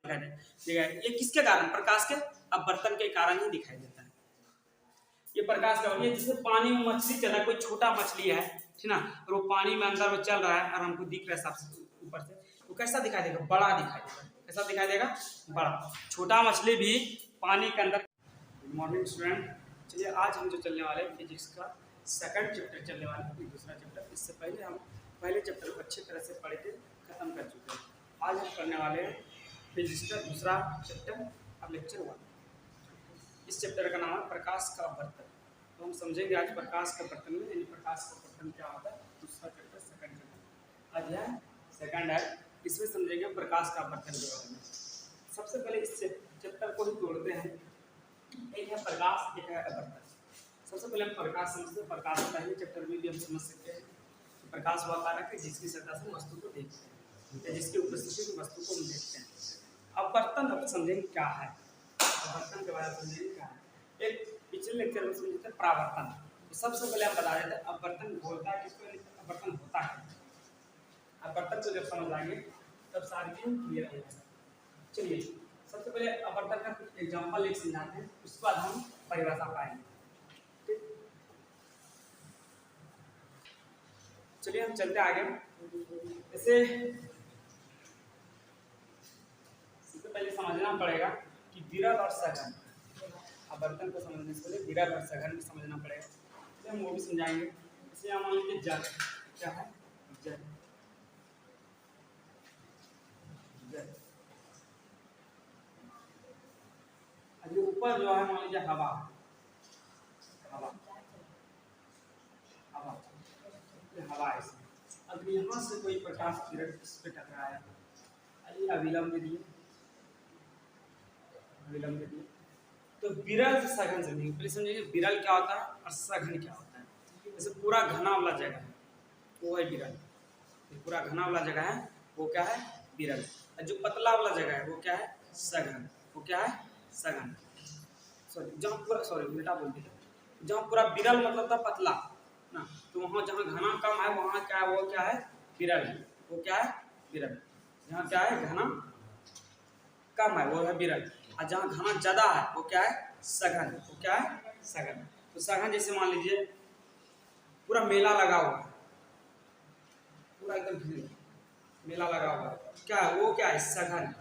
ठीक है, ये किसके कारण? प्रकाश के अपवर्तन के कारण ही दिखाई देता है। ये प्रकाश का ये जैसे पानी में मछली चला, कोई छोटा मछली है, ठीक ना, और वो पानी में अंदर में चल रहा है और हमको दिख रहा है सबसे ऊपर से, तो कैसा दिखाई देगा? बड़ा दिखाई देगा। कैसा दिखाई देगा? बड़ा। छोटा मछली भी पानी के अंदर। Good morning student. चलिए आज हम जो चलने वाले हैं फिजिक्स का सेकंड चैप्टर चलने वाले हैं, दूसरा चैप्टर। इससे पहले हम पहले चैप्टर को अच्छी तरह से पढ़ के खत्म कर चुके हैं। आज हम पढ़ने वाले हैं फिजिक्स का दूसरा चैप्टर, अब लेक्चर 1। इस चैप्टर का नाम है प्रकाश का अपवर्तन। तो हम समझेंगे आज प्रकाश का अपवर्तन में, यानी प्रकाश का अपवर्तन क्या होता है। दूसरा चैप्टर सेकंड चैप्टर आज है सेकंड है, इसमें समझेंगे प्रकाश का अपवर्तन के बारे में। सबसे पहले इस चैप्टर को ही तोड़ते हैं। एक है प्रकाश, एक है अपवर्तन। सबसे पहले हम प्रकाश समझते हैं। प्रकाश पहले चैप्टर में भी हम समझ सकते हैं। प्रकाश वह कारक है जिसकी सतह से वस्तु को देखते हैं, या जिसकी उपस्थिति में वस्तु को हम देखते हैं। अपवर्तन अब समझेंगे क्या है, अपवर्तन के बारे में समझेंगे क्या है। एक पिछले लेक्चर में समझे थे परावर्तन। तो सबसे पहले हम बता देते हैं अपवर्तन बोलता है किसको, अपवर्तन होता है। अपवर्तन को जब समझ आएंगे तब सारी चीज क्लियर हो जाएगा। चलिए सबसे पहले अपवर्तन का कुछ एग्जांपल एक समझाते हैं, उसके बाद हम परिभाषा पाएंगे। चलिए हम चलते आगे। जैसे सबसे पहले समझना पड़ेगा कि विरल और सघन। अपवर्तन को समझने से पहले विरल और सघन भी समझना पड़ेगा, तो हम वो भी समझाएंगे। जैसे हम मान लीजिए जल, क्या है? जल। जल अभी ऊपर जो है मान लीजिए हवा, हवा, हवा, हवा है। अब यहाँ से कोई प्रकाश किरण इस पे टकराया, अविलंब दिए, अविलंब दिए, तो विरल से सघन समझेंगे। पहले समझेंगे विरल क्या होता है और सघन क्या होता है। जैसे पूरा घना वाला जगह है वो है विरल, पूरा घना वाला जगह है वो क्या है? विरल। और जो पतला वाला जगह है वो क्या है? सघन। वो क्या है? सघन। सॉरी, जहाँ पूरा, सॉरी उल्टा बोल दिया, जहाँ पूरा विरल मतलब था पतला ना, तो वहाँ जहाँ घना कम है वहाँ क्या है? वो क्या है? विरल है। वो क्या है? विरल। जहाँ क्या है? घना कम है वो है विरल, और जहाँ घना ज्यादा है वो क्या है? सघन। वो क्या है? सघन। तो सघन जैसे मान लीजिए पूरा मेला लगा हुआ है, पूरा एकदम भीड़, मेला लगा हुआ है, क्या है वो? क्या है? सघन।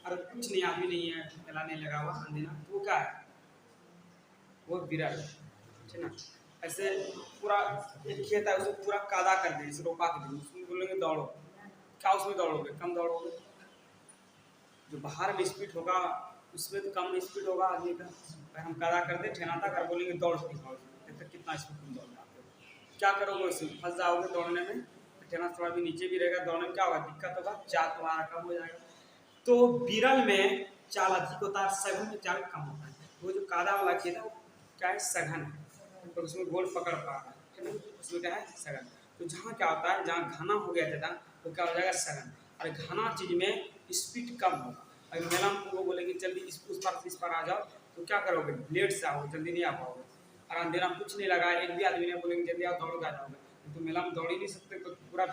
और कुछ नहीं, आदमी नहीं है, मेला नहीं लगा हुआ, अंधेरा, तो वो क्या है? वो विरल, ठीक ना। ऐसे पूरा एक खेत है उसको पूरा कादा कर दे, इसे रोपा के दे, उसमें बोलेंगे दौड़ो, क्या उसमें दौड़ोगे? कम दौड़ोगे। जो बाहर में स्पीड होगा उसमें तो कम स्पीड होगा आदमी का। अगर हम कादा कर दे ठेनाता कर बोलेंगे दौड़ दिखाओ, तो कितना स्पीड तुम दौड़ जाते हो, क्या करोगे? उसमें फंस जाओगे दौड़ने में। ठेना थोड़ा भी नीचे भी रहेगा, दौड़ने में क्या होगा? दिक्कत होगा, चाल तुम्हारा कम हो जाएगा। तो विरल में चाल अधिक होता है, सघन में चाल कम होता है। वो जो कादा वाला खेत है वो क्या है? सघन है, तो उसमें गोल पकड़ पा रहा है, ठीक है, उसमें क्या है? सघन। तो जहाँ क्या होता है, जहाँ घना हो गया था तो क्या हो जाएगा? सघन। और घना चीज में स्पीड कम होगा। अगर मेला में वो बोलेंगे जल्दी इस पर आ जाओ, तो क्या करोगे? लेट से आओगे, जल्दी नहीं आ पाओगे। और अंधेरा में कुछ नहीं लगा, एक भी आदमी ने बोलेंगे जल्दी आओ, दौड़ आ जाओगे, तो मेला में दौड़ ही नहीं सकते, तो पूरा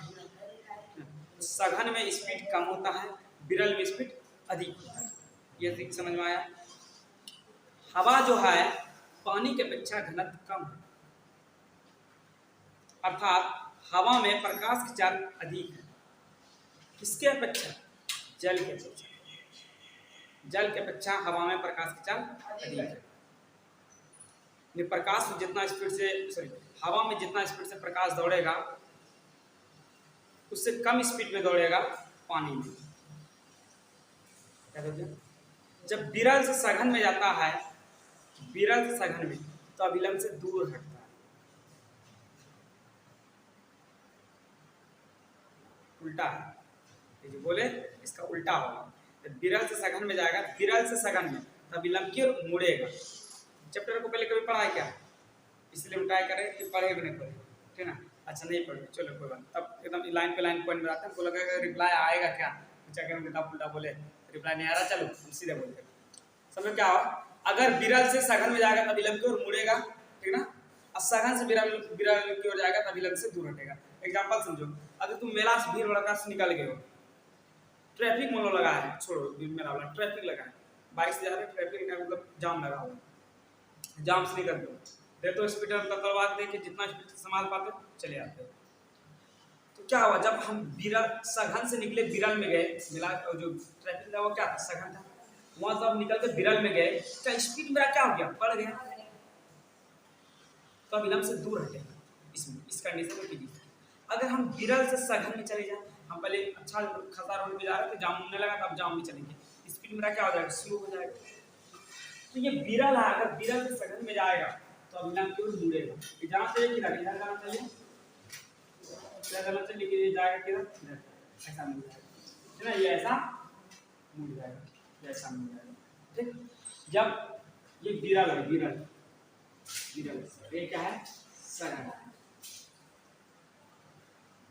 सघन में स्पीड कम होता है, विरल में स्पीड अधिक होता है। ये समझ में आया। हवा जो है पानी के अपेक्षा घनत्व कम है, अर्थात हवा में प्रकाश की चाल अधिक है। किसके अपेक्षा? जल के अपेक्षा। जल के अपेक्षा हवा में प्रकाश की चाल अधिक है। प्रकाश में जितना स्पीड से, सॉरी, हवा में जितना स्पीड से प्रकाश दौड़ेगा उससे कम स्पीड में दौड़ेगा पानी में। क्या कहते हैं? जब विरल से सघन में जाता है, विरल से सघन में, तो अविलंब से दूर हटता है। उल्टा है, जो बोले इसका उल्टा होगा। जब विरल से सघन में जाएगा, विरल से सघन में, तो अविलंब की ओर मुड़ेगा। चैप्टर को पहले कभी पढ़ा है क्या? इसलिए हम ट्राई करें कि पढ़े भी नहीं पढ़े, ठीक ना। अच्छा नहीं पढ़े, चलो कोई बात। तब एकदम लाइन पे लाइन पॉइंट बनाते हैं, हमको लगेगा रिप्लाई आएगा क्या, कुछ अगर हम किताब उल्टा बोले रिप्लाई नहीं आ रहा, चलो हम सीधे बोलते हैं। समझ क्या हो? अगर विरल से सघन में जाएगा तो अविलंब की ओर मुड़ेगा, ठीक ना। और सघन से विरल की ओर जाएगा तो अविलंब से दूर हटेगा। एग्जाम्पल समझो, अगर तुम मेला से भीड़ भड़का से निकल गए हो, ट्रैफिक मान लो लगा है, छोड़ो मेरा वाला ट्रैफिक लगा है, बाइक से जा रहे ट्रैफिक का मतलब जाम लगा हुआ, जाम से निकल दो, दे तो स्पीडर का करवा दे कि जितना स्पीड से संभाल पाते चले आते। तो क्या हुआ जब हम बिरल सघन से निकले बिरल में गए, मिला जो ट्रैफिक था वो क्या था, सघन था, वहां से हम निकल के बिरल में गए, क्या स्पीड मेरा क्या हो गया, बढ़ गया, तो विलंब से दूर हटेगा। इसमें इस कंडीशन में कीजिए, अगर हम बिरल से सघन में चले जाए, हम पहले अच्छा खासा रोड पे जा रहे थे, जाम होने लगा तब जाम में चलेंगे, स्पीड मेरा क्या हो जाएगा, स्लो हो जाएगा। तो ये बिरल है, अगर बिरल से सघन में जाएगा तो अविलंब की ओर मुड़ेगा, जहाँ से किधर इधर जाना चाहिए, क्या करना चाहिए कि ये जाएगा किधर, ऐसा मुड़ जाएगा, है ना, ये ऐसा मुड़ जाएगा, ये ऐसा मुड़ जाएगा, ठीक। जब ये बिरल है, बिरल बिरल ये क्या है, सघन,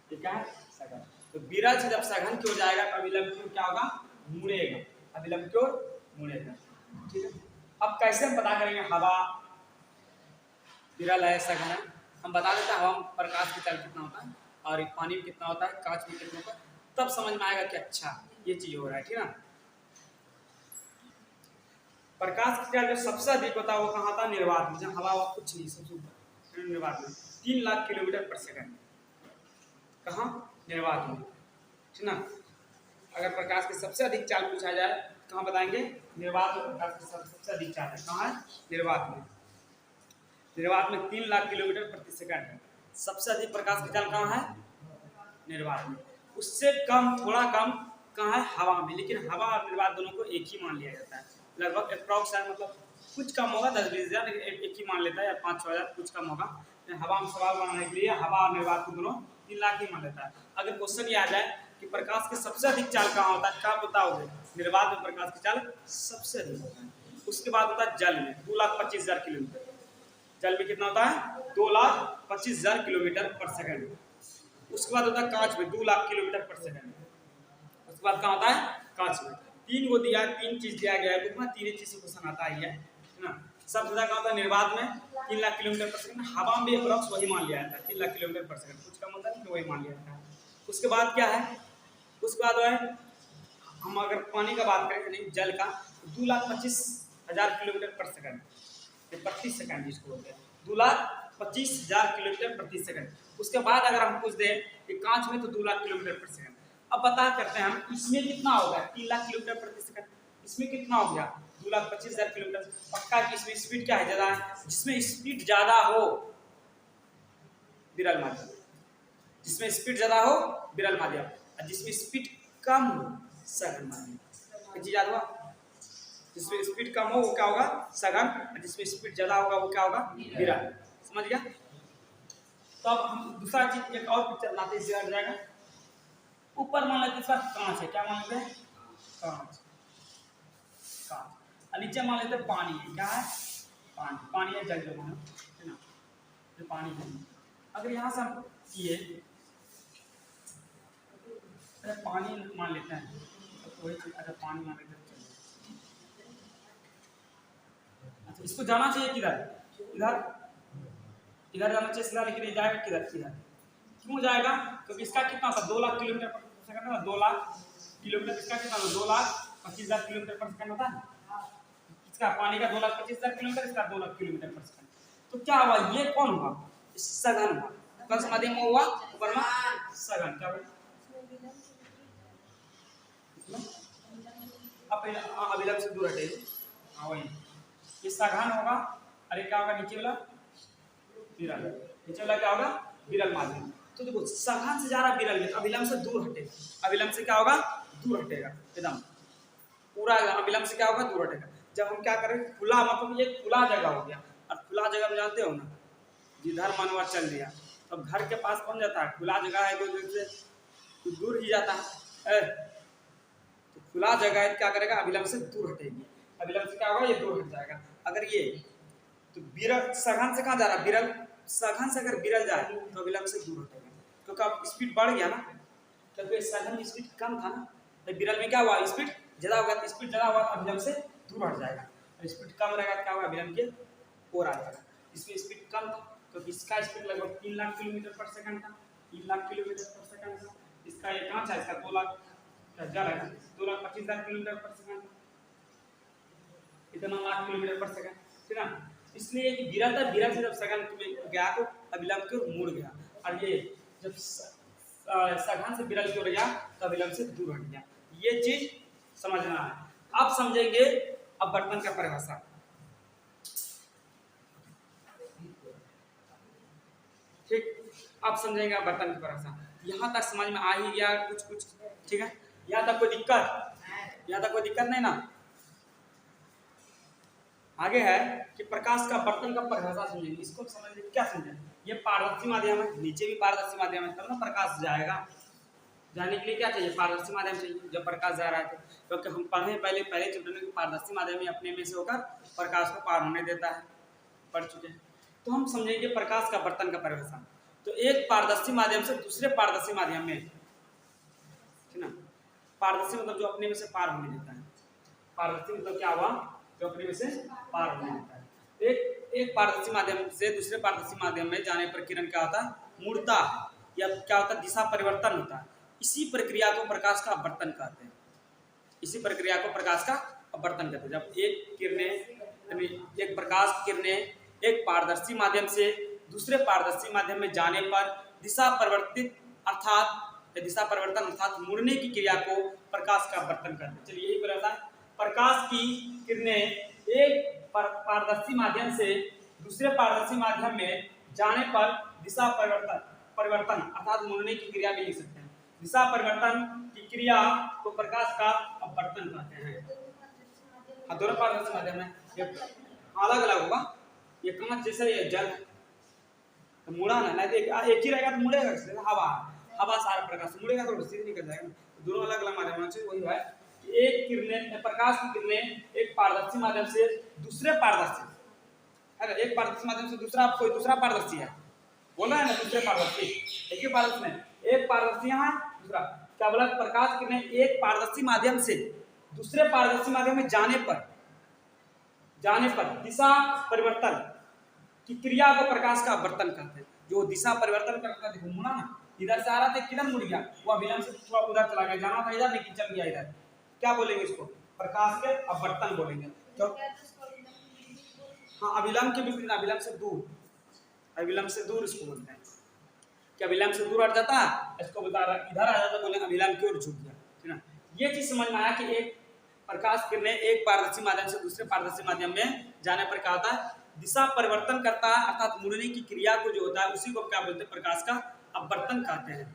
ये क्या है, सघन। तो बिरल से जब सघन की ओर जाएगा तो अविलंब की ओर क्या होगा, मुड़ेगा, अविलंब की ओर मुड़ेगा, ठीक है। अब कैसे हम पता करेंगे हवा बिरल है सघन है, हम बता देते हैं हवा में प्रकाश की चाल कितना होता है और पानी में कितना होता है, कांच में कितना होता है, तब समझ में आएगा कि अच्छा ये चीज हो रहा है, ठीक ना। प्रकाश की चाल जो सबसे अधिक होता है वो कहाँ था, निर्वात में, जहाँ हवा कुछ नहीं, सबसे ऊपर निर्वात में 3 लाख किलोमीटर पर सेकंड, कहाँ, निर्वात में, ठीक ना। अगर प्रकाश की सबसे अधिक चाल पूछा जाए कहाँ बताएंगे, निर्वात में प्रकाश की सबसे अधिक चाल है, कहाँ है, निर्वात में, निर्वात में 3 लाख किलोमीटर प्रति सेकंड है, सबसे अधिक प्रकाश की चाल कहाँ है, निर्वात में। उससे कम, थोड़ा कम कहाँ है, हवा में, लेकिन हवा और निर्वात दोनों को एक ही मान लिया जाता है, लगभग अप्रॉक्स है, मतलब कुछ कम होगा 10-20 हज़ार, लेकिन एक ही मान लेता है, या 5-6 हज़ार, कुछ कम होगा। हवा में सवाल बनाने के लिए हवा और निर्वात को दोनों 3 लाख ही मान लेता है। अगर क्वेश्चन ये आ जाए कि प्रकाश की सबसे अधिक चाल कहाँ होता है, क्या बताओगे, निर्वात में प्रकाश की चाल सबसे अधिक होता है। उसके बाद होता है जल में 2,25,000 किलोमीटर, जल में कितना होता है, 2,25,000 किलोमीटर पर सेकंड। उसके बाद होता है कांच में 2 लाख किलोमीटर पर सेकंड। उसके बाद कहाँ होता है, कांच में। 3 को दिया, 3 चीज दिया गया है बुक में, 3 चीज से क्वेश्चन आता ही है ना। सबसे ज्यादा कहाँ होता है, निर्वात में 3 लाख किलोमीटर पर सेकंड, हवा में भी अप्रॉक्स वही मान लिया जाता है 3 लाख किलोमीटर पर सेकंड, कुछ कम होता है वही मान लिया जाता है। उसके बाद क्या है, उसके बाद है हम अगर पानी का बात करें नहीं जल का, 2,25,000 किलोमीटर पर सेकंड, प्रति सेकंड जिसको बोलते हैं, 2,25,000 किलोमीटर प्रति सेकंड। उसके बाद अगर हम पूछ दें कि कांच में तो 2 लाख किलोमीटर प्रति सेकंड, अब पता करते हैं हम इसमें कितना होगा, 3 लाख किलोमीटर प्रति सेकंड, इसमें कितना हो गया 2,25,000 किलोमीटर। पक्का कि इसमें स्पीड क्या है, ज्यादा है, जिसमें स्पीड ज्यादा हो विरल माध्यम, जिसमें स्पीड ज्यादा हो विरल माध्यम, और जिसमें स्पीड कम हो सघन माध्यम। चीज याद हुआ, जिसमें स्पीड कम हो वो क्या होगा, सघन, और जिसमें स्पीड ज्यादा होगा वो क्या होगा, विरल। समझ गया। तो अब हम दूसरा चीज एक और पिक्चर लाते हैं, हट जाएगा। ऊपर मान लेते हैं कांच है, क्या मान लेते हैं, कांच, कांच, और नीचे मान लेते हैं पानी है, क्या है, पानी, पानी है जल जो मानो, है ना, जो पानी है। अगर यहाँ से हम किए पानी मान लेते हैं, तो वही चीज, अगर पानी मान लेते हैं, अच्छा इसको जाना चाहिए किधर, इधर, इधर जाना चाहिए सीधा, लेकिन ये जाएगा किधर, किधर, क्यों जाएगा, क्योंकि इसका कितना था 2 लाख किलोमीटर पर सेकंड है, 2 लाख किलोमीटर, इसका कितना था 2,25,000 किलोमीटर पर सेकंड होता है, इसका पानी का 2,25,000 किलोमीटर, इसका 2 लाख किलोमीटर पर सेकंड। तो क्या हुआ, ये कौन हुआ, सघन हुआ, कौन सा माध्यम हुआ, ऊपर में सघन, क्या हुआ, अविलंब से दूर हटे, हाँ वही, ये सघन होगा, अरे क्या होगा नीचे वाला विरल, नीचे वाला क्या होगा, विरल माध्यम। तो देखो सघन से जा रहा विरल में, अविलंब से दूर हटेगा, अविलंब से क्या होगा, दूर हटेगा एकदम पूरा, अविलंब से क्या होगा, दूर हटेगा। जब हम क्या करें, खुला, मतलब ये खुला जगह हो गया, और खुला जगह में जानते हो ना, जिधर मनवा चल दिया, तब घर के पास कौन जाता है, खुला जगह है तो दूर ही जाता है, तो खुला जगह है क्या करेगा, अविलंब से दूर हटेगी, अविलंब से क्या होगा, ये दूर हट जाएगा। अगर ये तो विरल सघन से कहाँ जा रहा है, विरल, सघन से अगर विरल जाए तो अविलंब से दूर हटेगा, क्योंकि अब स्पीड बढ़ गया ना, क्योंकि सघन में स्पीड कम था ना, तो विरल में क्या हुआ, स्पीड ज्यादा होगा, तो स्पीड ज्यादा हुआ तो अविलंब से दूर हट जाएगा, और स्पीड कम रहेगा तो क्या होगा, अविलंब के ओर आ जाएगा। इसमें स्पीड कम था, क्योंकि इसका स्पीड लगभग 3 लाख किलोमीटर पर सेकंड था, 3 लाख किलोमीटर पर सेकंड था, इसका ये कांच है, इसका 2 लाख जल है 2,25,000 किलोमीटर पर सेकंड, इतना लाख किलोमीटर पर सेकंड, ठीक ना। इसलिए कि विरल था, विरल से जब सेकंड में गया तो अभिलंब की ओर मुड़ गया, और ये जब सघन से विरल की ओर गया तो अभिलंब से दूर हट गया। ये चीज समझना है। आप समझेंगे अपवर्तन का परिभाषा। ठीक, आप समझेंगे अपवर्तन की परिभाषा। यहाँ तक समझ में आ ही गया कुछ कुछ, ठीक है। यहाँ तक कोई दिक्कत, यहाँ तक कोई दिक्कत नहीं ना। आगे है कि प्रकाश का अपवर्तन का परिभाषा समझेंगे। इसको समझने क्या समझें, ये पारदर्शी माध्यम है, नीचे भी पारदर्शी माध्यम है, तब ना प्रकाश जाएगा। जाने के लिए क्या चाहिए, पारदर्शी माध्यम चाहिए जब प्रकाश जा रहा है तो। क्योंकि हम पढ़े पहले चैप्टर में पारदर्शी माध्यम ही अपने में से होकर प्रकाश को पार होने देता है, पढ़ चुके हैं। तो हम समझेंगे प्रकाश का अपवर्तन का परिभाषा। तो एक पारदर्शी माध्यम से दूसरे पारदर्शी माध्यम में, ठीक ना। पारदर्शी मतलब जो अपने में से पार होने देता है, पारदर्शी मतलब क्या हुआ, जो अपने में से पार होने देता है। एक पारदर्शी माध्यम से दूसरे पारदर्शी माध्यम में जाने पर किरण क्या होता है, मुड़ता है, या क्या होता है, दिशा परिवर्तन होता है। इसी प्रक्रिया को प्रकाश का अपवर्तन कहते हैं। इसी प्रक्रिया को प्रकाश का अपवर्तन कहते हैं। जब एक किरणें, एक प्रकाश किरणें एक पारदर्शी माध्यम से दूसरे पारदर्शी माध्यम में जाने पर दिशा परिवर्तित अर्थात दिशा परिवर्तन अर्थात मुड़ने की क्रिया को प्रकाश का अपवर्तन कहते हैं। चलिए यही परिभाषा है। प्रकाश की किरणें एक पारदर्शी माध्यम से दूसरे पारदर्शी माध्यम में जाने पर दिशा परिवर्तन अर्थात मुड़ने की क्रिया भी लिख सकते हैं। दिशा परिवर्तन की क्रिया को प्रकाश का अपवर्तन कहते हैं। दोनों पारदर्शी माध्यम में अलग अलग होगा। ये कांच जैसे ये जल तो मुड़ा ना, नहीं तो एक ही रहेगा तो मुड़ेगा कैसे, हवा सारा प्रकाश मुड़ेगा तो सीधे निकल जाएगा। दोनों अलग अलग माध्यम से वही है कि एक किरणें, प्रकाश की किरणें एक पारदर्शी माध्यम से दूसरे पारदर्शी, अरे एक पारदर्शी माध्यम से दूसरा, कोई दूसरा पारदर्शी है बोला है ना, दूसरे पारदर्शी, एक ही पारदर्शी नहीं, एक पारदर्शी यहाँ दूसरा, क्या बोला, प्रकाश किरणें एक पारदर्शी माध्यम से दूसरे पारदर्शी माध्यम में जाने पर दिशा परिवर्तन की क्रिया को प्रकाश का अपवर्तन कहते हैं। जो दिशा परिवर्तन करता है, देखो मुड़ा ना, इधर से आ रहा था किधर मुड़ गया, वो अभिलंब से थोड़ा उधर चला गया, जाना था इधर लेकिन चल गया इधर, क्या बोलेंगे इसको, प्रकाश के अपवर्तन बोलेंगे। तो हाँ, अभिलंब के विपरीत, अभिलंब से दूर, अभिलंब से दूर इसको बोलते हैं। कि अभिलंब से दूर हट जाता है, इसको बता रहा इधर आ जाता, बोलेंगे अभिलंब की ओर झुक गया, ठीक ना। ये चीज समझ में आया कि एक प्रकाश किरणें एक पारदर्शी माध्यम से दूसरे पारदर्शी माध्यम में जाने पर क्या होता है, दिशा परिवर्तन करता है, अर्थात मुड़ने की क्रिया को जो होता है उसी को क्या बोलते हैं, प्रकाश का अपवर्तन कहते हैं।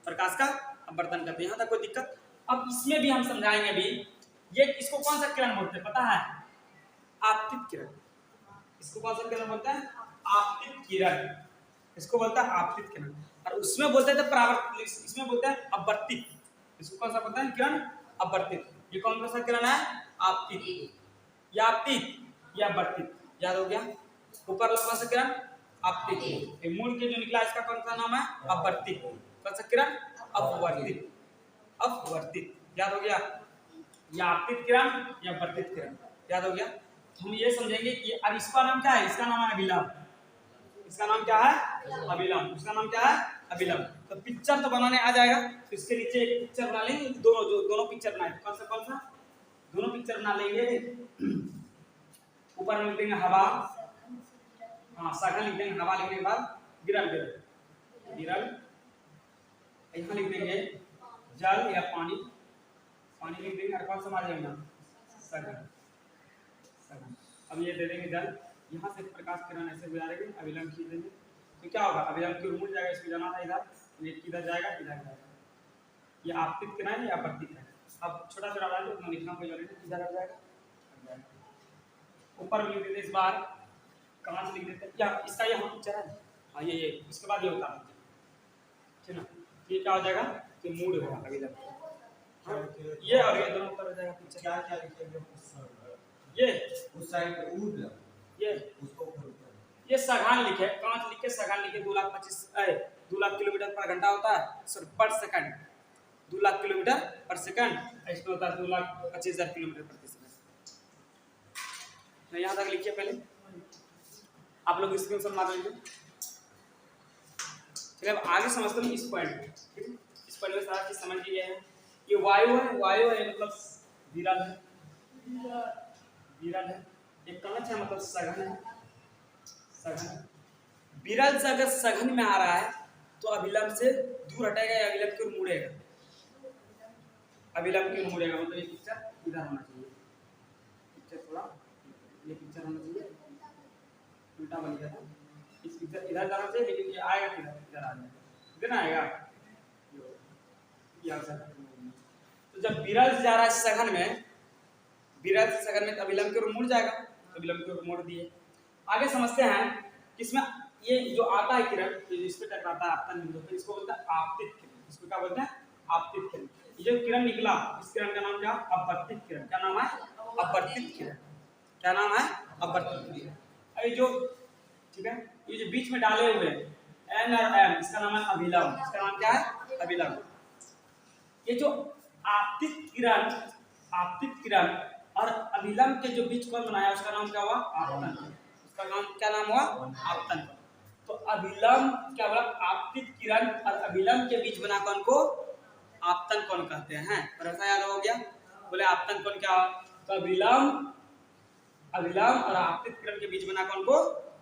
प्रकाश का अपवर्तन करते हैं। यहाँ तक कोई दिक्कत। अब इसमें भी हम समझाएंगे भी, ये इसको कौन सा किरण बोलते हैं पता है, आपतित किरण। इसको कौन सा किरण बोलते हैं, आपतित किरण, इसको बोलता है आपतित किरण। और उसमें बोलते थे परावर्तित, इसमें बोलते हैं अपवर्तित। इसको कौन सा बोलते हैं, किरण अपवर्तित। ये कौन सा किरण है, आपतित, या आपतित या अपवर्तित, याद हो गया। ऊपर कौन सा किरण, आपतित, मूल के जो निकला इसका कौन सा नाम है, अपवर्तित। कौन सा किरण, अपवर्तित, अपवर्तित, याद हो गया। या आपतित किरण या अपवर्तित किरण, याद हो गया। तो हम ये समझेंगे कि अब इसका नाम क्या है, इसका नाम है अभिलंब। इसका नाम क्या है, अभिलंब। उसका नाम क्या है, अभिलंब। तो पिक्चर तो बनाने आ जाएगा, तो इसके नीचे एक पिक्चर बना लेंगे, दोनों पिक्चर बनाए। कौन सा दोनों पिक्चर बना लेंगे। ऊपर में लिख देंगे हवा, हाँ सघन लिख देंगे, हवा लिखने के बाद विरल, यहाँ लिख देंगे जल या पानी लिख देंगे। और कौन सा माध्यम, सघन। अब ये दे देंगे जल, यहाँ से प्रकाश किरण ऐसे गुजारेंगे, अभिलंब खींच देंगे, तो क्या होगा, अभिलंब की ओर मुड़ जाएगा, इसको जाना था इधर, ये किधर जाएगा, इधर जाएगा। ये आपतित किरण है या अपवर्तित है। अब छोटा छोटा डाल दो, लिखना कोई जरूरी नहीं, किधर जाएगा। ऊपर में लिख देते इस बार, कहाँ से लिख देते क्या, इसका यहाँ पिक्चर है, हाँ ये इसके बाद ये होता है, ठीक ना। ये क्या हो जाएगा, कि मूड होगा अभिलंब, ये और ये दोनों ऊपर हो जाएगा पिक्चर। क्या लिखेंगे, ये उस साइड पे ऊपर, ये उसको ऊपर, ये सघन लिखे, कांच लिखे, सघन लिखे, 2 लाख किलोमीटर पर घंटा होता है, सॉरी पर सेकंड, 2 लाख किलोमीटर पर सेकंड। इसमें होता है 2,25,000 किलोमीटर प्रति सेकंड। यहाँ तक लिखिए पहले, आप लोग स्क्रीनशॉट मार लीजिए। चलिए अब आगे समझते हैं इस पॉइंट में, इस पॉइंट में सारा चीज समझ लिए हैं। ये वायु है मतलब विरल है, विरल है। ये कवच है मतलब सघन है, सघन। विरल से अगर सघन में आ रहा है तो अभिलंब से दूर हटेगा या अभिलंब की ओर मुड़ेगा, अभिलंब की ओर मुड़ेगा। मतलब ये पिक्चर इधर होना चाहिए, पिक्चर थोड़ा ये पिक्चर होना चाहिए, उल्टा बन गया था। इस पिक्चर इधर जाना चाहिए लेकिन ये आएगा किधर, इधर आ जाएगा, इधर ना आएगा यहाँ से। तो जब विरल से जा रहा है सघन में, विरल से सघन में तो अभिलंब की ओर मुड़ जाएगा, तो अभिलंब की ओर मोड़ दिए। आगे समझते हैं कि इसमें ये जो आता है किरण, ये इस पे टकराता है आपतन बिंदु पे, इसको बोलते हैं आपतित किरण। इसको क्या बोलते हैं? आपतित किरण। ये जो किरण निकला, इस किरण का नाम क्या? अपवर्तित किरण। क्या नाम है? अपवर्तित किरण। क्या नाम है? अपवर्तित किरण। अभी जो ठीक है, ये जो बीच में डाले हुए हैं एन और एम, इसका नाम है अभिलंब। इसका नाम क्या है? अभिलंब। ये जो आपतित किरण और अभिलंब के जो बीच कोण बनाया उसका नाम क्या हुआ? आपतन। उसका नाम क्या नाम हुआ? आपतन। तो अभिलंब क्या बोला? आपतित किरण और अभिलंब के बीच बना कोण को आपतन कोण कहते हैं। और ऐसा याद हो गया? बोले आपतन कोण क्या? तो अभिलंब और आपतित किरण के बीच बना कोण को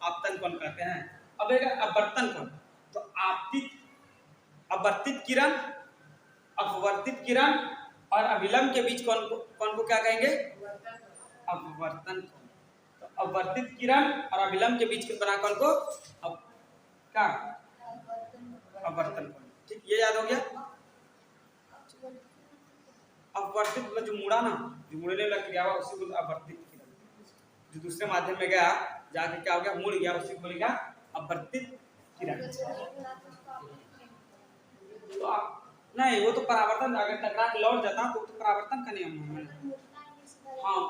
आपतन कोण कहते हैं। अब एक अपवर्तन कोण। तो अपवर्तित किरण, अपवर्तित किरण और अभिलंब के बीच कोण को क्या कहेंगे? अपवर्तन कोण। तो अपवर्तित किरण और अभिलंब के बीच के बना कोण को क्या? अपवर्तन कोण। ठीक, ये याद हो गया? अपवर्तित मतलब जो मुड़ा ना, जो मुड़ने लग गया उसी को अपवर्तित किरण। जो दूसरे माध्यम में गया जाके क्या हो गया? मुड़ गया, उसी को बोलेगा अपवर्तित किरण। तो नहीं, वो तो परावर्तन, अगर टकरा के लौट जाता तो परावर्तन का नियम है। हाँ,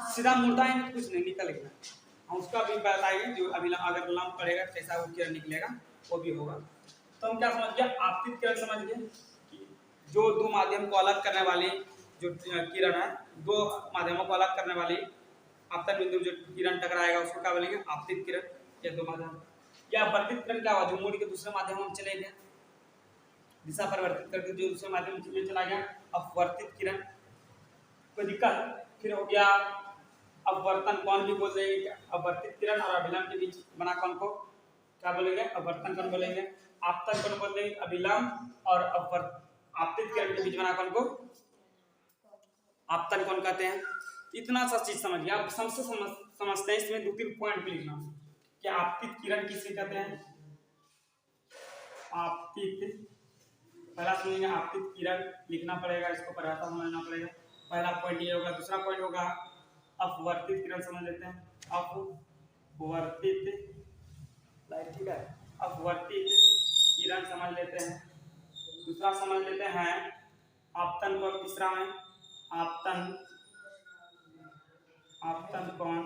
सीधा मुड़ता है, कुछ नहीं निकल गया। हम उसका भी बताएंगे, जो अभिलंब अगर लंब पड़ेगा कैसा वो किरण निकलेगा, वो भी होगा। तो हम क्या समझ गया? आपतित किरण समझ गए कि जो दो माध्यम को अलग करने वाली जो किरण है, दो माध्यमों को अलग करने वाली आपतन बिंदु जो किरण टकराएगा उसको क्या बोलेंगे? आपतित किरण। या दो माध्यम या अपवर्तित किरण क्या हुआ? जो मुड़ के दूसरे माध्यम में चले गए, दिशा परिवर्तित करके जो दूसरे माध्यम में चला गया, अपवर्तित किरण। कोई दिक्कत? फिर हो गया अपवर्तन कोण भी बोल देंगे। अपवर्तित किरण और अभिलंब के बीच बना कोण को क्या बोलेंगे? अपवर्तन कोण बोलेंगे। आपतन कोण बोल देंगे अभिलंब और आपतित किरण के बीच बना कोण को आपतन कोण कहते हैं। इतना सा चीज समझ गया। अब समझते हैं, इसमें 2-3 पॉइंट भी लिखना कि आपतित किरण किसे कहते हैं? आपतित, पहला सुनिएगा, आपतित किरण लिखना पड़ेगा, इसको परिभाषा समझना पड़ेगा। पहला पॉइंट ये होगा। दूसरा पॉइंट होगा अपवर्तित किरण समझ लेते हैं। अपवर्तित, ठीक है, अपवर्तित किरण समझ लेते हैं। दूसरा समझ लेते हैं आपतन कोण। तीसरा में आपतन कोण।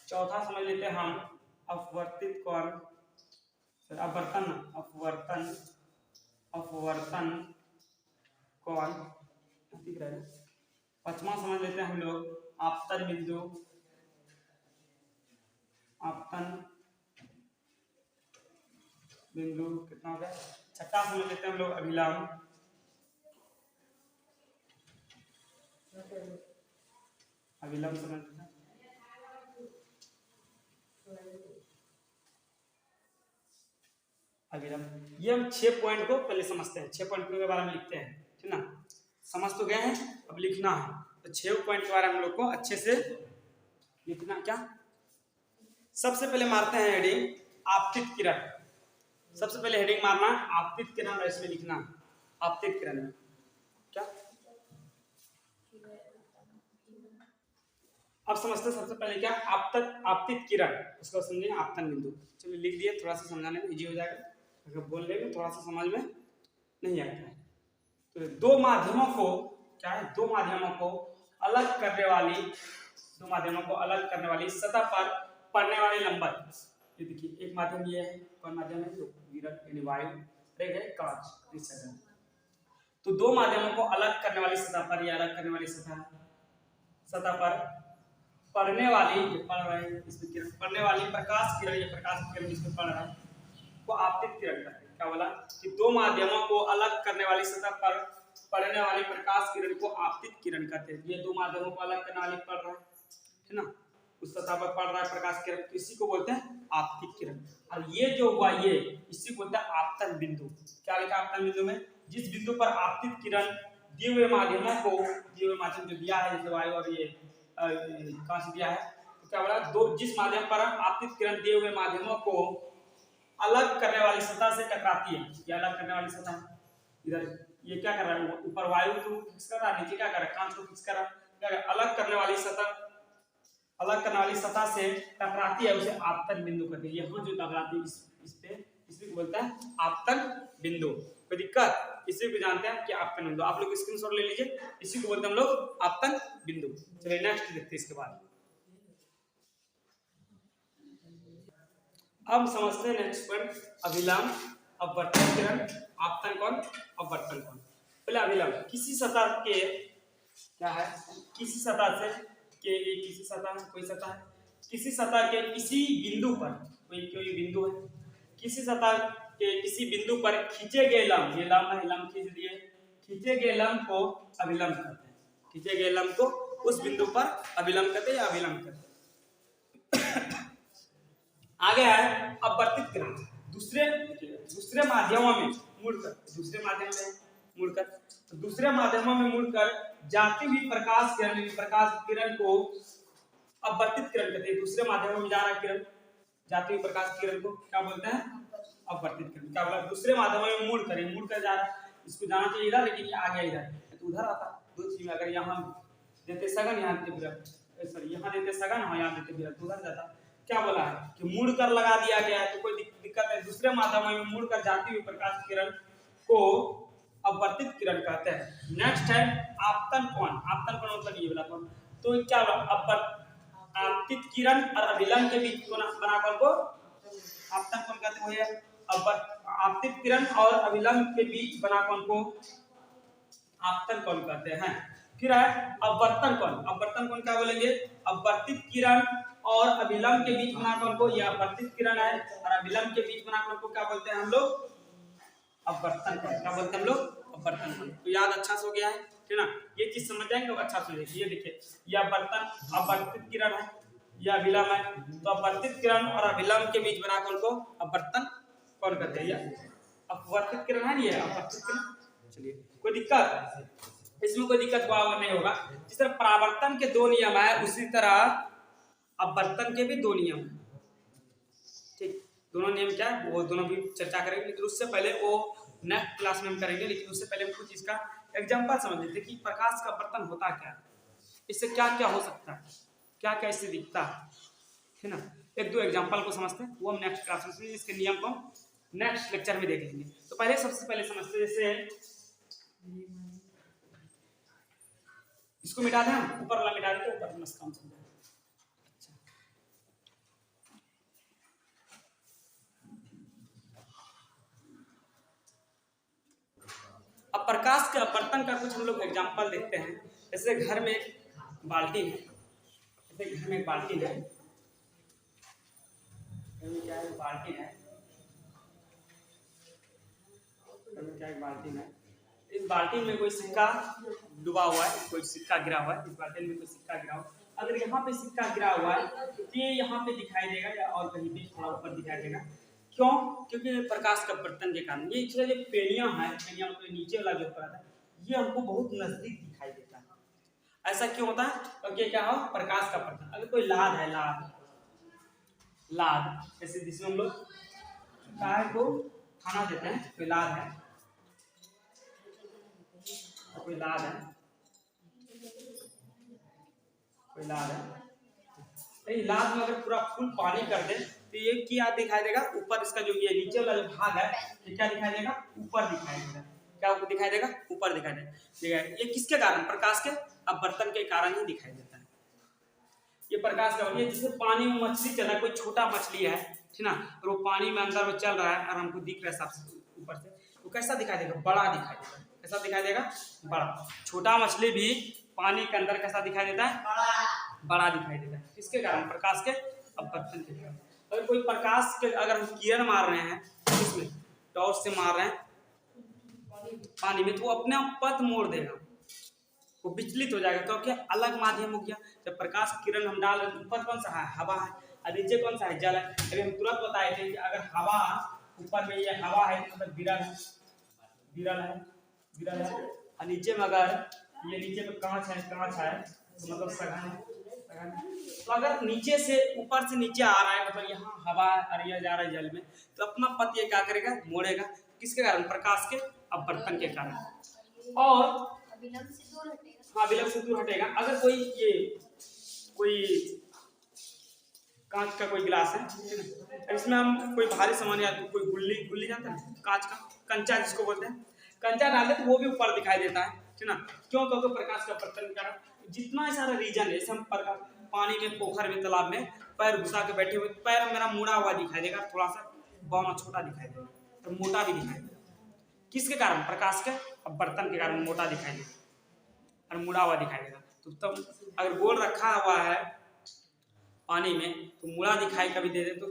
चौथा समझ लेते हैं हम अपवर्तित कोण, अपवर्तन कोण दिख रहा है। पांचवा समझ लेते हैं हम लोग आपतन बिंदु, कितना हो गया? छठा समझ लेते हैं हम लोग अभिलंब, समझ लेते हैं। अभिलंब, ये हम 6 पॉइंट को पहले समझते हैं। 6 पॉइंट के बारे में लिखते हैं, ठीक ना? समझ तो गए हैं, अब लिखना है। तो 6 पॉइंट के बारे में हम लोग को अच्छे से लिखना। क्या सबसे पहले मारते हैं हेडिंग आपतित किरण। सबसे पहले हेडिंग मारना आपतित किरण, इसमें लिखना आपतित किरण में क्या। अब समझते हैं सबसे पहले क्या आपतित किरण, उसको समझेंगे आपतन बिंदु। चलिए लिख दिए, थोड़ा सा समझाने में इजी हो जाएगा। अगर बोल लेंगे थोड़ा सा समझ में नहीं आता है। तो दो माध्यमों को क्या है? दो माध्यमों को अलग करने वाली सतह पर पड़ने वाली लंबन। ये देखिए, एक माध्यम ये है, कौन माध्यम है? जो विरल यानी वायु, एक है कांच। तो दो माध्यमों को अलग करने वाली सतह पर, या अलग करने वाली सतह पर पड़ने वाली, इसमें किरण पड़ने वाली प्रकाश किरण, या प्रकाश किरण जिसमें पड़ रहा है, को आपतित किरण कहते हैं। क्या बोला कि दो माध्यमों को अलग करने वाली सतह पर पड़ने वाली प्रकाश किरण को आपतित किरण कहते हैं। ये दो माध्यमों को अलग करने वाली पड़ रहा है ना, उस सतह पर पड़ रहा है प्रकाश किरण, तो इसी को बोलते हैं आपतित किरण। और ये जो हुआ ये इसी को बोलते हैं आपतन बिंदु। क्या लिखा आपतन बिंदु में? जिस बिंदु पर आपतित किरण दिए हुए माध्यमों को, दिए हुए माध्यम जो दिया है जैसे वायु और ये कहां से दिया है, तो क्या बोला दो जिस माध्यम पर आपतित किरण दिए हुए माध्यमों को अलग करने वाली सतह से टकराती है। ये अलग करने वाली सतह है, इधर ये क्या कर रहा है, ऊपर वायु को फिक्स कर रहा है, नीचे क्या कर रहा है, कांच को फिक्स कर रहा है, क्या कर रहा है? अलग करने वाली सतह से टकराती है, उसे आपतन बिंदु कहते हैं। यहाँ जो टकराती है इस पे, इसी को बोलता है आपतन बिंदु। कोई दिक्कत? इसी को जानते हैं कि आपतन बिंदु। आप लोग स्क्रीनशॉट ले लीजिए, इसी को बोलते हैं हम लोग आपतन बिंदु। चलिए नेक्स्ट देखते हैं इसके बाद। अब समझते हैं नेक्स्ट पॉइंट, अभिलंब, अपवर्तन किरण, आपतन कोण, अपवर्तन कोण। पहले अभिलंब, किसी सतह के क्या है, किसी सतह से के किसी सतह कोई सतह है, किसी सतह के किसी बिंदु पर, कोई बिंदु है, किसी सतह के किसी बिंदु पर खींचे गए लंब, ये लंब है, लंब खींच दिए, खींचे गए लंब को अभिलंब कहते हैं। खींचे गए लंब को उस बिंदु पर अभिलंब कहते हैं या अभिलंब कहते हैं। आगे है अपवर्तित किरण, दूसरे माध्यमों में मुड़कर, दूसरे माध्यमों में मुड़कर जाती हुई प्रकाश किरण को अपवर्तित किरण कहते हैं। दूसरे माध्यमों में जा रहा किरण, जाती हुई प्रकाश किरण को क्या बोलते हैं? अपवर्तित किरण। क्या बोला? दूसरे माध्यमों में मुड़कर जा रहा है, इसको जाना चाहिए इधर, लेकिन ये आ गया इधर, तो उधर आता। दो चीज में अगर यहाँ देते सघन, यहाँ देते विरत, सॉरी यहाँ देते सघन, यहाँ देते विरत, उधर जाता। क्या बोला है कि मुड़कर लगा दिया गया है, तो कोई दिक्कत है। दूसरे माध्यम में मुड़कर जाती हुई प्रकाश किरण को अपवर्तित किरण कहते हैं। नेक्स्ट है आपतन कोण। आपतन कोण मतलब ये वाला कोण। तो क्या आपतित किरण और अभिलंब के बीच बना कोण को आपतन कोण कहते हैं। आपतित किरण और अभिलंब के बीच बना कोण को आपतन कोण कहते हैं। फिर है अपवर्तन कोण। अपवर्तन कोण क्या बोलेंगे? अपवर्तित किरण और अभिलंब के बीच बना कोण को, यह अपवर्तित किरण है, और अभिलंब के बीच बना कोण को क्या बोलते हैं हम लोग? अपवर्तन कोण। क्या बोलते हैं हम लोग? अपवर्तन कोण। तो याद अच्छा से हो गया है, ठीक ना? ये चीज समझ जाएंगे तो अच्छा से देखिए। ये देखिए, यह अपवर्तित किरण है, यह अभिलंब है, तो अपवर्तित किरण और अभिलंब के बीच बना कोण को अपवर्तन कोण कहते हैं। अपवर्तित किरण है, ये अपवर्तित किरण। चलिए, कोई दिक्कत इसमें? कोई दिक्कत हुआ नहीं होगा। जिस तरह परावर्तन के दो नियम है, उसी तरह अपवर्तन के भी दो नियम है। ठीक, दोनों नियम क्या है वो दोनों भी चर्चा करेंगे, लेकिन उससे पहले वो नेक्स्ट क्लास में हम करेंगे। लेकिन उससे पहले हम कुछ इसका एग्जांपल समझ लेते हैं कि प्रकाश का अपवर्तन होता क्या है, इससे क्या क्या हो सकता है, क्या क्या इससे दिखता है ना। एक दो एग्जांपल को समझते हैं, वो हम नेक्स्ट क्लास में, इसके नियम को नेक्स्ट लेक्चर में देख लेंगे। तो पहले सबसे पहले समझते हैं, जैसे इसको मिटा दें, ऊपर वाला मिटा देते, ऊपर मस्त काम चल रहा है। अब प्रकाश के अपवर्तन का कुछ हम लोग एग्जांपल देखते हैं। जैसे घर में एक बाल्टी है, जैसे घर में एक बाल्टी है, क्या है बाल्टी है, क्या एक बाल्टी है। इस बाल्टी में कोई सिक्का डूबा हुआ है, कोई सिक्का गिरा हुआ है, इस बाल्टी में कोई सिक्का गिरा हुआ है। अगर यहाँ पे सिक्का गिरा हुआ है तो ये यहाँ पे दिखाई देगा, या और कहीं भी थोड़ा ऊपर दिखाई देगा। क्यों? क्योंकि प्रकाश का अपवर्तन के कारण ये जो पेड़ियां हैं, पेड़ियां मतलब नीचे वाला जो ऊपर आता है, ये हमको बहुत नजदीक दिखाई देता है। ऐसा क्यों होता है? क्योंकि क्या हो, प्रकाश का अपवर्तन। अगर कोई लाद है, लाद जैसे जिसमें हम लोग गाय को खाना देते हैं, कोई लाद है, कोई लाद है, कोई लाद है, लाद में अगर पूरा फुल पानी कर दे तो ये क्या दिखाई देगा? ऊपर इसका जो ये नीचे वाला जो भाग है, ये क्या दिखाई देगा? ऊपर दिखाई देगा। क्या दिखाई देगा? ऊपर दिखाई देगा। ये किसके कारण? प्रकाश के अपवर्तन के कारण ही दिखाई देता है। ये प्रकाश का, ये जैसे पानी में मछली चल रहा है, कोई छोटा मछली है, ठीक ना, और वो पानी में अंदर में चल रहा है और हमको दिख रहा है सबसे ऊपर से, तो कैसा दिखाई देगा? बड़ा दिखाई देगा। कैसा दिखाई देगा? बड़ा। छोटा मछली भी पानी के अंदर कैसा दिखाई देता है? बड़ा दिखाई देता है। किसके कारण? प्रकाश के अपवर्तन के कारण। अगर कोई प्रकाश के अगर हम किरण मार रहे हैं इसमें टॉर्च से मार रहे हैं पानी में, तो वो अपने आप पथ मोड़ देगा, वो विचलित हो जाएगा, क्योंकि अलग माध्यम हो गया। जब प्रकाश किरण हम डाल रहे हैं, ऊपर कौन सा है, हवा है, और नीचे कौन सा है, जल है। अभी हम तुरंत बताए थे कि अगर हवा ऊपर में ये हवा है तो मतलब विरल है, विरल है, विरल है, और नीचे में अगर ये नीचे में कांच है, कांच है तो मतलब सघन है, सघन है। तो अगर नीचे से ऊपर से नीचे आ रहा है, मतलब यहाँ हवा है और ये जा रहा है जल में, तो अपना पथ ये क्या करेगा, मोड़ेगा, किसके कारण, प्रकाश के अपवर्तन के कारण। और विलंब से दूर हटेगा। हाँ, विलंब से दूर हटेगा। अगर कोई ये कोई कांच का कोई गिलास है, इसमें हम कोई भारी सामान या कोई गुल्ली, गुल्ली जानते हैं कांच का, कंचा जिसको बोलते हैं, कंचा डाले तो वो भी ऊपर दिखाई देता है, ठीक ना। क्यों, क्योंकि प्रकाश का अपवर्तन के कारण। जितना सारा रीजन है, जैसे हम पानी में, पोखर में, तालाब में पैर घुसा के बैठे हुए, पैर मेरा मुड़ा हुआ दिखाई देगा, थोड़ा सा बौना छोटा दिखाई देगा, तो मोटा भी दिखाई देगा, किसके कारण, प्रकाश के अपवर्तन के कारण मोटा दिखाई देगा और मुड़ा हुआ दिखाई देगा। तो तब अगर गोल रखा हुआ है पानी में तो मुड़ा दिखाई कभी दे दे तो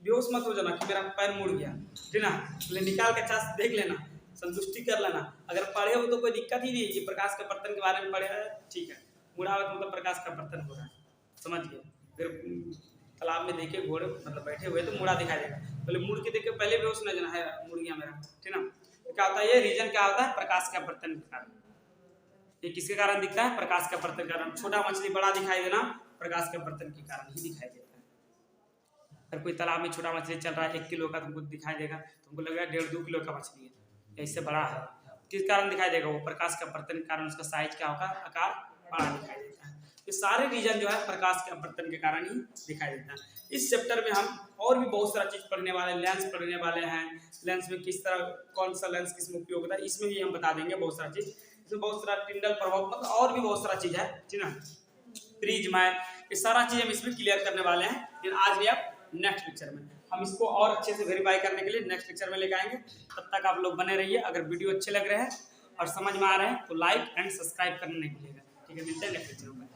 बेहोश मत हो जाना कि मेरा पैर मुड़ गया, ठीक ना, तो निकाल के अच्छा देख लेना, संतुष्टि कर लेना। अगर पढ़े हो तो कोई दिक्कत ही नहीं, कि प्रकाश के अपवर्तन के बारे में पढ़े है, ठीक है, मुड़ा हुआ तो मतलब प्रकाश का अपवर्तन हो रहा है, समझ गए। फिर तालाब में देखे घोड़े मतलब बैठे हुए तो मुड़ा दिखाई देगा, पहले मुड़ के देखे, पहले बेहोश न जाना है, मुड़ गया मेरा, ठीक ना। तो क्या होता है, ये रीजन क्या होता है, प्रकाश के अपवर्तन के कारण। ये किसके कारण दिखता है, प्रकाश के अपवर्तन के कारण। छोटा मछली बड़ा दिखाई देना प्रकाश के अपवर्तन के कारण ही दिखाई देता है। अगर कोई तालाब में छोटा मछली चल रहा है 1 किलो का, तुमको दिखाई देगा, तुमको लगेगा 1.5-2 किलो का मछली है, इससे बड़ा है, किस कारण दिखाई देगा, वो प्रकाश के अपवर्तन के कारण, उसका साइज क्या होगा, आकार बड़ा दिखाई देता है। ये सारे रीजन जो है प्रकाश के अपवर्तन के कारण ही दिखाई देता है। इस चैप्टर में हम और भी बहुत सारा चीज पढ़ने वाले हैं, लेंस पढ़ने वाले हैं, लेंस में किस तरह, कौन सा लेंस किस में उपयोग होता है, इसमें भी हम बता देंगे बहुत सारा चीज। इसमें बहुत सारा टिंडल प्रभाव, मतलब और भी बहुत सारा चीज है, ठीक ना, प्रिज्म है, ये सारा चीज हम इसमें क्लियर करने वाले हैं। लेकिन आज भी आप नेक्स्ट लेक्चर में हम इसको और अच्छे से वेरीफाई करने के लिए नेक्स्ट लेक्चर में लेकर आएंगे। तब तक आप लोग बने रहिए। अगर वीडियो अच्छे लग रहे हैं और समझ में आ रहे हैं तो लाइक एंड सब्सक्राइब करना नहीं भूलिएगा, ठीक है। मिलते हैं नेक्स्ट लेक्चर में।